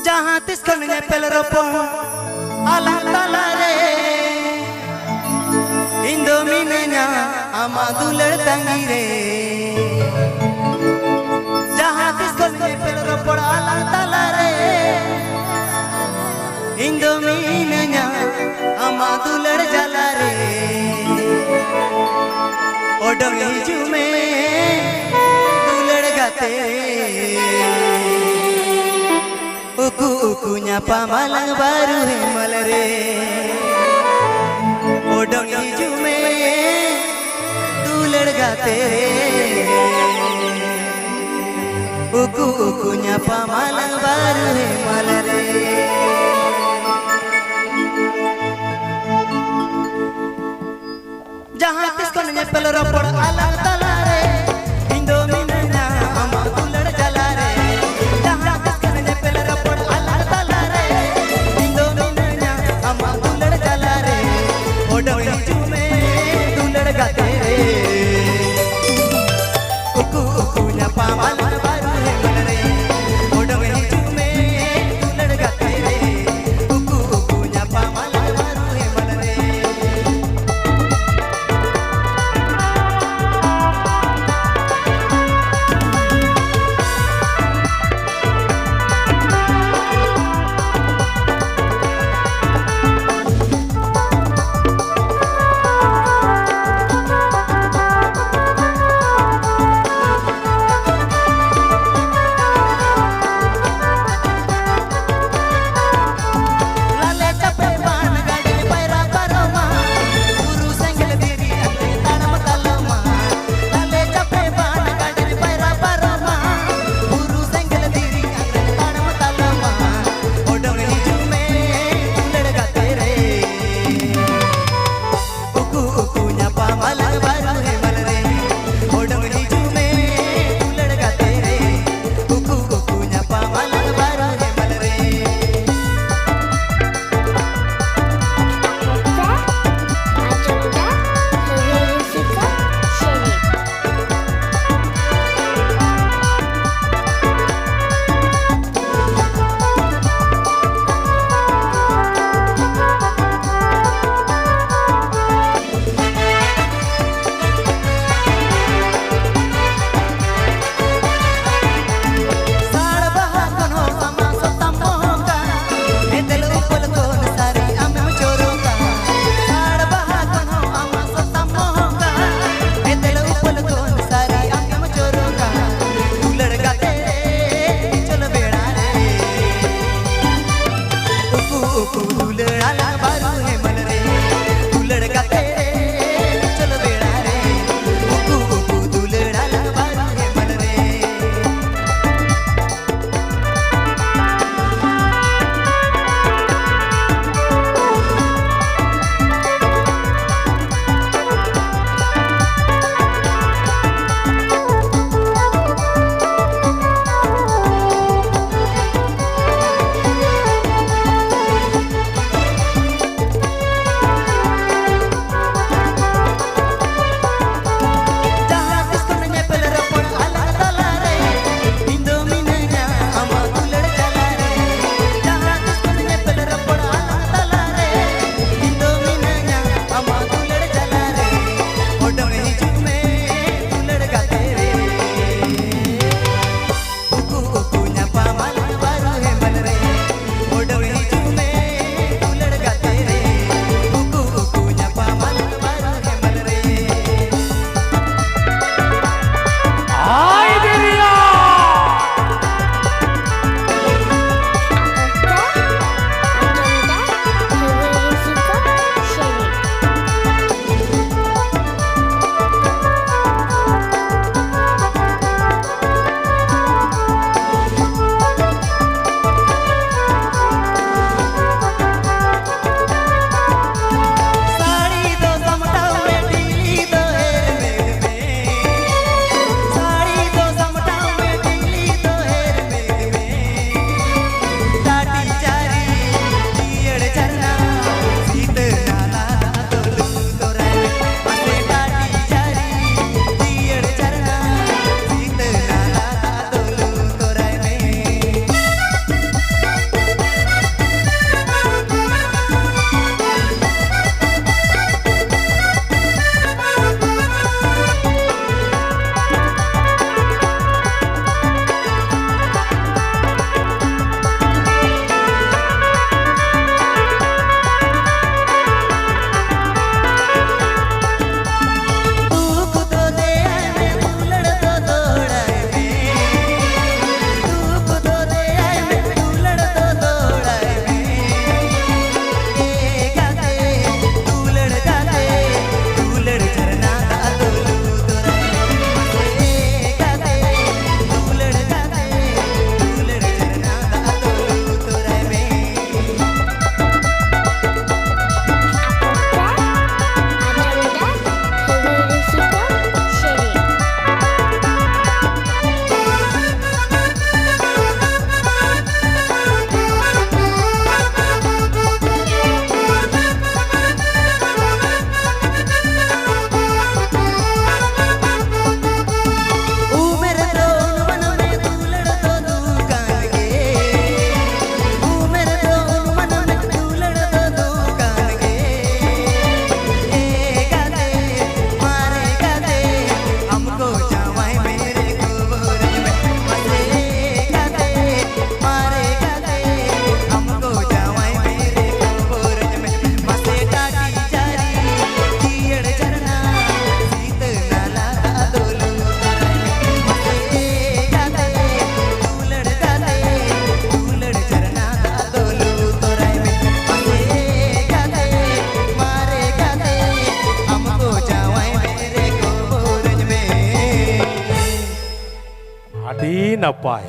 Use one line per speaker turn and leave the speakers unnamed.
जहाँ तिसको ने पेल रोपो alang talare Indominenya amaduler tangire Jahat isko pel ropor alang talare Indominenya amaduler jalare Odong hijume duler gate Uku-ukunya pamalang baru hemal re Odong hijume duler gate Uku-ukunya pamalang baru hemal re Jahat isko nyepel ropor alang talare Indominenya amaduler jalare Jahat isko nyepel ropor alang talare Indominenya amaduler jalare Odong hijume duler gate re Uku-ukunya pamalang baru hemal re Odong hijume duler gate re Uku-ukunya pamalang baru hemal re
ᱟᱹᱰᱤ ᱱᱟᱯᱟᱭ